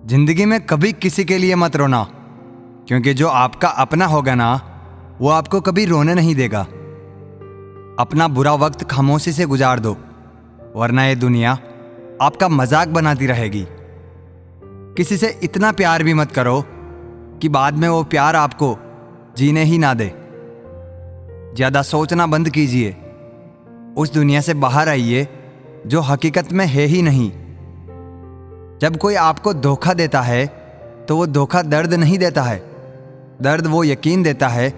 जिंदगी में कभी किसी के लिए मत रोना, क्योंकि जो आपका अपना होगा ना, वो आपको कभी रोने नहीं देगा। अपना बुरा वक्त खामोशी से गुजार दो, वरना ये दुनिया आपका मजाक बनाती रहेगी। किसी से इतना प्यार भी मत करो कि बाद में वो प्यार आपको जीने ही ना दे। ज्यादा सोचना बंद कीजिए, उस दुनिया से बाहर आइए जो हकीकत में है ही नहीं। जब कोई आपको धोखा देता है तो वो धोखा दर्द नहीं देता है, दर्द वो यकीन देता है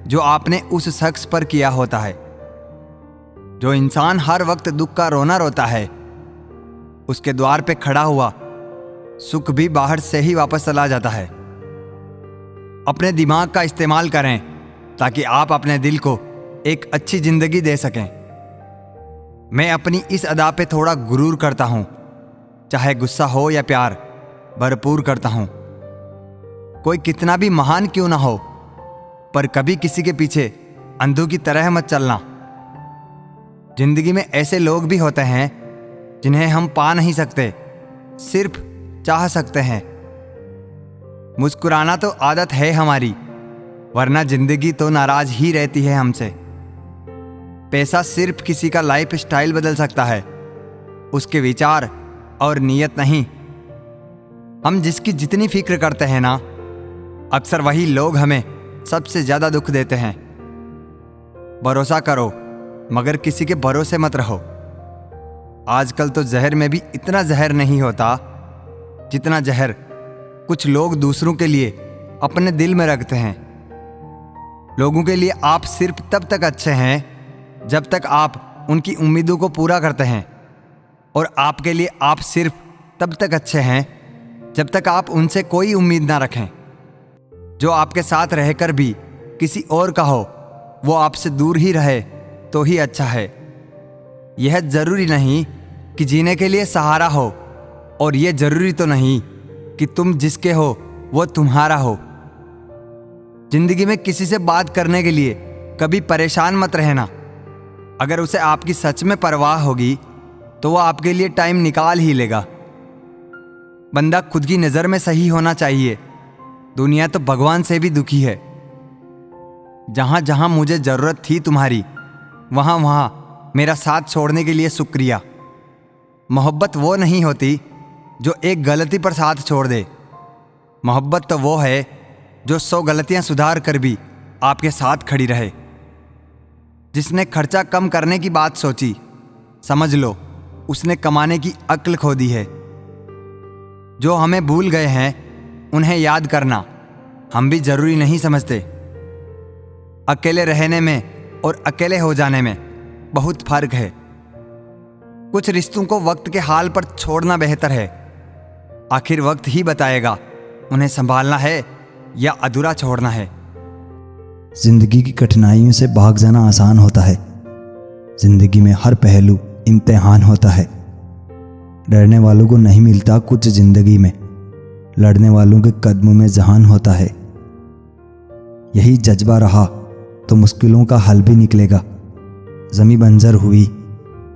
जो आपने उस शख्स पर किया होता है। जो इंसान हर वक्त दुख का रोना रोता है, उसके द्वार पे खड़ा हुआ सुख भी बाहर से ही वापस चला जाता है। अपने दिमाग का इस्तेमाल करें ताकि आप अपने दिल को एक अच्छी जिंदगी दे सकें। मैं अपनी इस अदा पे थोड़ा गुरूर करता हूं, चाहे गुस्सा हो या प्यार भरपूर करता हूं। कोई कितना भी महान क्यों ना हो, पर कभी किसी के पीछे अंधों की तरह मत चलना। जिंदगी में ऐसे लोग भी होते हैं जिन्हें हम पा नहीं सकते, सिर्फ चाह सकते हैं। मुस्कुराना तो आदत है हमारी, वरना जिंदगी तो नाराज ही रहती है हमसे। पैसा सिर्फ किसी का लाइफ स्टाइल बदल सकता है, उसके विचार और नीयत नहीं। हम जिसकी जितनी फिक्र करते हैं ना, अक्सर वही लोग हमें सबसे ज्यादा दुख देते हैं। भरोसा करो मगर किसी के भरोसे मत रहो। आजकल तो जहर में भी इतना जहर नहीं होता जितना जहर कुछ लोग दूसरों के लिए अपने दिल में रखते हैं। लोगों के लिए आप सिर्फ तब तक अच्छे हैं जब तक आप उनकी उम्मीदों को पूरा करते हैं, और आपके लिए आप सिर्फ तब तक अच्छे हैं जब तक आप उनसे कोई उम्मीद ना रखें। जो आपके साथ रहकर भी किसी और का हो, वो आपसे दूर ही रहे तो ही अच्छा है। यह जरूरी नहीं कि जीने के लिए सहारा हो, और यह जरूरी तो नहीं कि तुम जिसके हो वो तुम्हारा हो। जिंदगी में किसी से बात करने के लिए कभी परेशान मत रहना। अगर उसे आपकी सच में परवाह होगी तो वो आपके लिए टाइम निकाल ही लेगा। बंदा खुद की नज़र में सही होना चाहिए। दुनिया तो भगवान से भी दुखी है। जहां जहां मुझे जरूरत थी तुम्हारी, वहां वहां मेरा साथ छोड़ने के लिए शुक्रिया। मोहब्बत वो नहीं होती जो एक गलती पर साथ छोड़ दे। मोहब्बत तो वो है जो 100 गलतियां सुधार कर भी आपके साथ खड़ी रहे। जिसने खर्चा कम करने की बात सोची, समझ लो उसने कमाने की अक्ल खो दी है। जो हमें भूल गए हैं उन्हें याद करना हम भी जरूरी नहीं समझते। अकेले रहने में और अकेले हो जाने में बहुत फर्क है। कुछ रिश्तों को वक्त के हाल पर छोड़ना बेहतर है। आखिर वक्त ही बताएगा उन्हें संभालना है या अधूरा छोड़ना है। जिंदगी की कठिनाइयों से भाग जाना आसान होता है। जिंदगी में हर पहलू इम्तिहान होता है। डरने वालों को नहीं मिलता कुछ जिंदगी में, लड़ने वालों के कदमों में जहान होता है। यही जज्बा रहा तो मुश्किलों का हल भी निकलेगा। ज़मीं बंजर हुई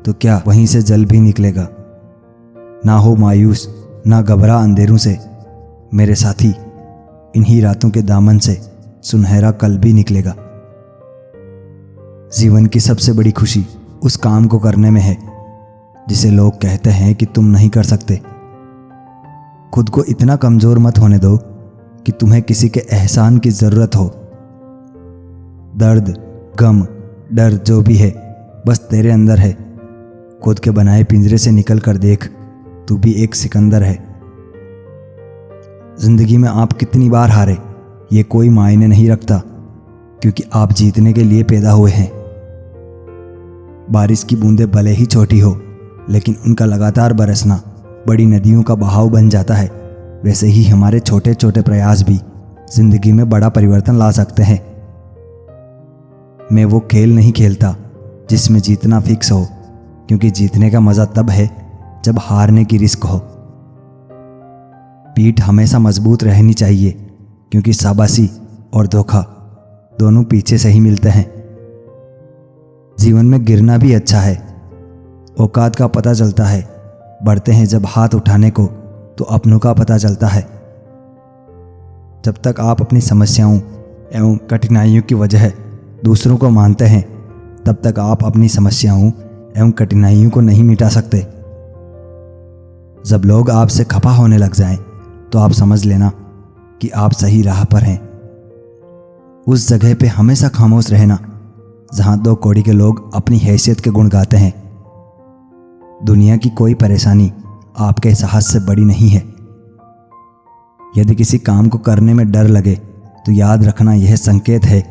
तो क्या वहीं से जल भी निकलेगा। ना हो मायूस, ना घबरा अंधेरों से, मेरे साथी इन्हीं रातों के दामन से सुनहरा कल भी निकलेगा। जीवन की सबसे बड़ी खुशी उस काम को करने में है जिसे लोग कहते हैं कि तुम नहीं कर सकते। खुद को इतना कमजोर मत होने दो कि तुम्हें किसी के एहसान की जरूरत हो। दर्द, गम, डर जो भी है बस तेरे अंदर है। खुद के बनाए पिंजरे से निकल कर देख, तू भी एक सिकंदर है। जिंदगी में आप कितनी बार हारे ये कोई मायने नहीं रखता, क्योंकि आप जीतने के लिए पैदा हुए हैं। बारिश की बूंदें भले ही छोटी हो, लेकिन उनका लगातार बरसना बड़ी नदियों का बहाव बन जाता है। वैसे ही हमारे छोटे छोटे प्रयास भी जिंदगी में बड़ा परिवर्तन ला सकते हैं। मैं वो खेल नहीं खेलता जिसमें जीतना फिक्स हो, क्योंकि जीतने का मज़ा तब है जब हारने की रिस्क हो। पीठ हमेशा मजबूत रहनी चाहिए, क्योंकि शाबाशी और धोखा दोनों पीछे से ही मिलते हैं। जीवन में गिरना भी अच्छा है। औकात का पता चलता है बढ़ते हैं जब हाथ उठाने को तो अपनों का पता चलता है। जब तक आप अपनी समस्याओं एवं कठिनाइयों की वजह दूसरों को मानते हैं, तब तक आप अपनी समस्याओं एवं कठिनाइयों को नहीं मिटा सकते। जब लोग आपसे खफा होने लग जाएं, तो आप समझ लेना कि आप सही राह पर हैं। उस जगह पे हमेशा खामोश रहना जहां दो कौड़ी के लोग अपनी हैसियत के गुण गाते हैं। दुनिया की कोई परेशानी आपके साहस से बड़ी नहीं है। यदि किसी काम को करने में डर लगे तो याद रखना यह संकेत है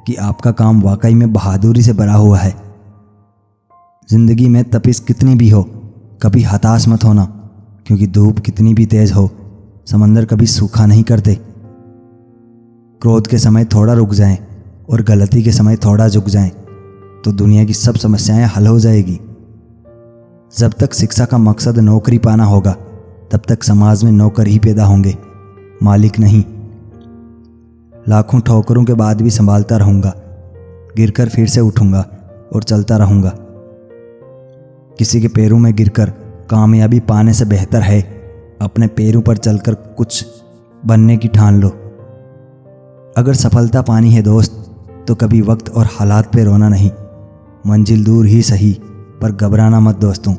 कि आपका काम वाकई में बहादुरी से भरा हुआ है। जिंदगी में तपिश कितनी भी हो, कभी हताश मत होना, क्योंकि धूप कितनी भी तेज हो, समंदर कभी सूखा नहीं करते। क्रोध के समय थोड़ा रुक जाएं और गलती के समय थोड़ा झुक जाएं, तो दुनिया की सब समस्याएं हल हो जाएगी। जब तक शिक्षा का मकसद नौकरी पाना होगा, तब तक समाज में नौकर ही पैदा होंगे, मालिक नहीं। लाखों ठोकरों के बाद भी संभालता रहूंगा, गिरकर फिर से उठूंगा और चलता रहूंगा। किसी के पैरों में गिरकर कामयाबी पाने से बेहतर है अपने पैरों पर चलकर कुछ बनने की ठान लो। अगर सफलता पानी है दोस्त, तो कभी वक्त और हालात पे रोना नहीं। मंजिल दूर ही सही, पर घबराना मत दोस्तों,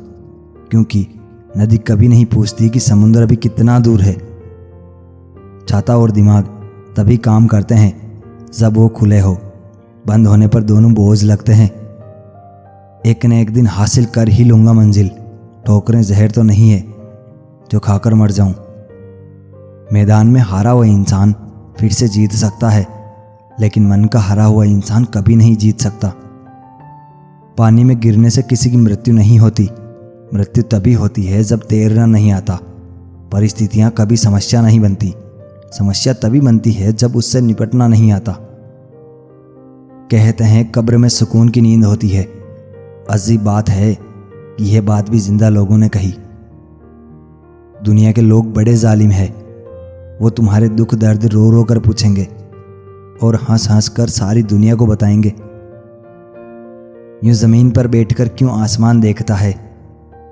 क्योंकि नदी कभी नहीं पूछती कि समुद्र अभी कितना दूर है। छाता और दिमाग तभी काम करते हैं जब वो खुले हो, बंद होने पर दोनों बोझ लगते हैं। एक न एक दिन हासिल कर ही लूंगा मंजिल, ठोकरें जहर तो नहीं है जो खाकर मर जाऊं। मैदान में हारा हुआ इंसान फिर से जीत सकता है, लेकिन मन का हरा हुआ इंसान कभी नहीं जीत सकता। पानी में गिरने से किसी की मृत्यु नहीं होती। मृत्यु तभी होती है जब तैरना नहीं आता। परिस्थितियां कभी समस्या नहीं बनती। समस्या तभी बनती है जब उससे निपटना नहीं आता। कहते हैं कब्र में सुकून की नींद होती है। अजीब बात है कि यह बात भी जिंदा लोगों ने कही। दुनिया के लोग बड़े जालिम हैं। वो तुम्हारे दुख दर्द रो रो कर पूछेंगे और हंस हंस कर सारी दुनिया को बताएंगे। यूं जमीन पर बैठकर क्यों आसमान देखता है?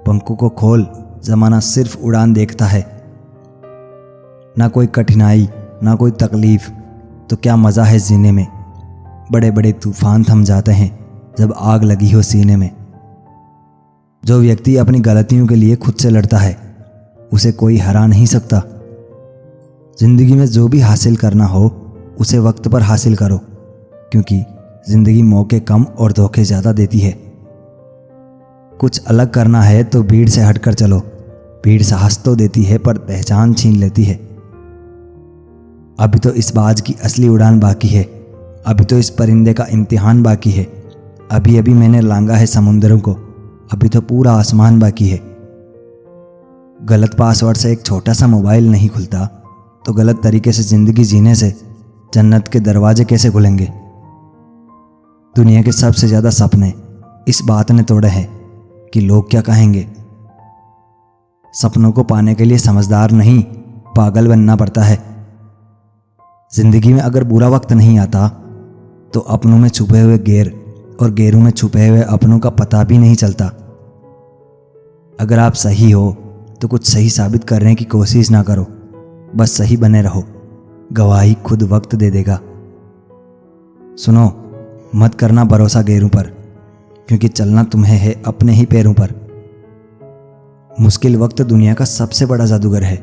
पंखों को खोल, जमाना सिर्फ उड़ान देखता है। ना कोई कठिनाई, ना कोई तकलीफ, तो क्या मज़ा है जीने में। बड़े बड़े तूफान थम जाते हैं जब आग लगी हो सीने में। जो व्यक्ति अपनी गलतियों के लिए खुद से लड़ता है, उसे कोई हरा नहीं सकता। जिंदगी में जो भी हासिल करना हो, उसे वक्त पर हासिल करो, क्योंकि जिंदगी मौके कम और धोखे ज़्यादा देती है। कुछ अलग करना है तो भीड़ से हटकर चलो। भीड़ साहस तो देती है, पर पहचान छीन लेती है। अभी तो इस बाज की असली उड़ान बाकी है। अभी तो इस परिंदे का इम्तिहान बाकी है। अभी अभी मैंने लांगा है समुंदरों को, अभी तो पूरा आसमान बाकी है। गलत पासवर्ड से एक छोटा सा मोबाइल नहीं खुलता, तो गलत तरीके से जिंदगी जीने से जन्नत के दरवाजे कैसे खुलेंगे। दुनिया के सबसे ज़्यादा सपने इस बात ने तोड़े हैं कि लोग क्या कहेंगे। सपनों को पाने के लिए समझदार नहीं, पागल बनना पड़ता है। जिंदगी में अगर बुरा वक्त नहीं आता, तो अपनों में छुपे हुए गैर और गैरों में छुपे हुए अपनों का पता भी नहीं चलता। अगर आप सही हो तो कुछ सही साबित करने की कोशिश ना करो, बस सही बने रहो। गवाही खुद वक्त दे देगा। सुनो, मत करना भरोसा गैरों पर, क्योंकि चलना तुम्हें है अपने ही पैरों पर। मुश्किल वक्त दुनिया का सबसे बड़ा जादूगर है,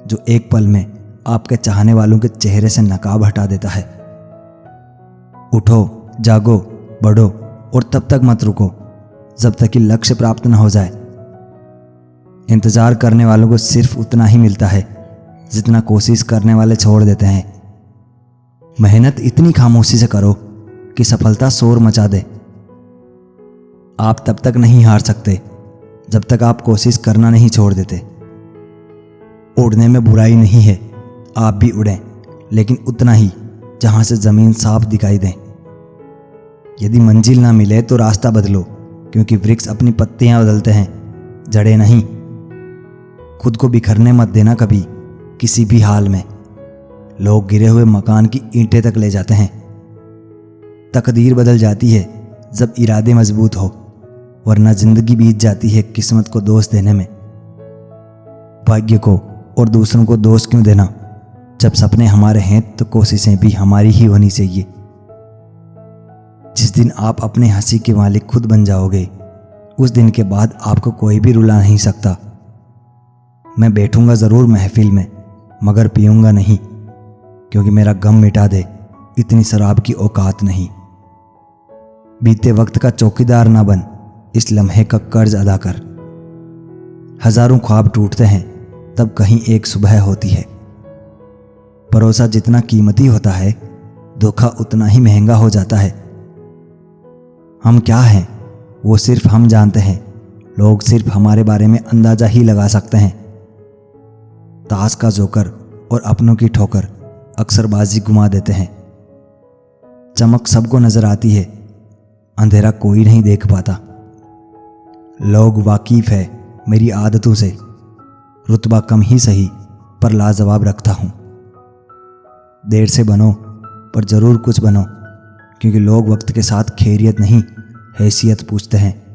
जो एक पल में आपके चाहने वालों के चेहरे से नकाब हटा देता है। उठो, जागो, बढ़ो और तब तक मत रुको जब तक कि लक्ष्य प्राप्त न हो जाए। इंतजार करने वालों को सिर्फ उतना ही मिलता है जितना कोशिश करने वाले छोड़ देते हैं। मेहनत इतनी खामोशी से करो कि सफलता शोर मचा दे। आप तब तक नहीं हार सकते जब तक आप कोशिश करना नहीं छोड़ देते। उड़ने में बुराई नहीं है, आप भी उड़ें, लेकिन उतना ही जहां से जमीन साफ दिखाई दे। यदि मंजिल ना मिले तो रास्ता बदलो, क्योंकि वृक्ष अपनी पत्तियां बदलते हैं, जड़ें नहीं। खुद को बिखरने मत देना कभी, किसी भी हाल में। लोग गिरे हुए मकान की ईंटें तक ले जाते हैं। तकदीर बदल जाती है जब इरादे मजबूत हो, वरना जिंदगी बीत जाती है किस्मत को दोष देने में। भाग्य को और दूसरों को दोष क्यों देना? जब सपने हमारे हैं तो कोशिशें भी हमारी ही होनी चाहिए। जिस दिन आप अपने हंसी के मालिक खुद बन जाओगे, उस दिन के बाद आपको कोई भी रुला नहीं सकता। मैं बैठूंगा ज़रूर महफिल में, मगर पीऊंगा नहीं, क्योंकि मेरा गम मिटा दे इतनी शराब की औकात नहीं। बीते वक्त का चौकीदार ना बन, इस लम्हे का कर्ज अदा कर। हजारों ख्वाब टूटते हैं, तब कहीं एक सुबह होती है। भरोसा जितना कीमती होता है, धोखा उतना ही महंगा हो जाता है। हम क्या हैं वो सिर्फ हम जानते हैं, लोग सिर्फ हमारे बारे में अंदाजा ही लगा सकते हैं। ताश का जोकर और अपनों की ठोकर अक्सर बाजी घुमा देते हैं। चमक सबको नजर आती है, अंधेरा कोई नहीं देख पाता। लोग वाकिफ है मेरी आदतों से, रुतबा कम ही सही पर लाजवाब रखता हूँ। देर से बनो पर ज़रूर कुछ बनो, क्योंकि लोग वक्त के साथ खैरियत नहीं हैसियत पूछते हैं।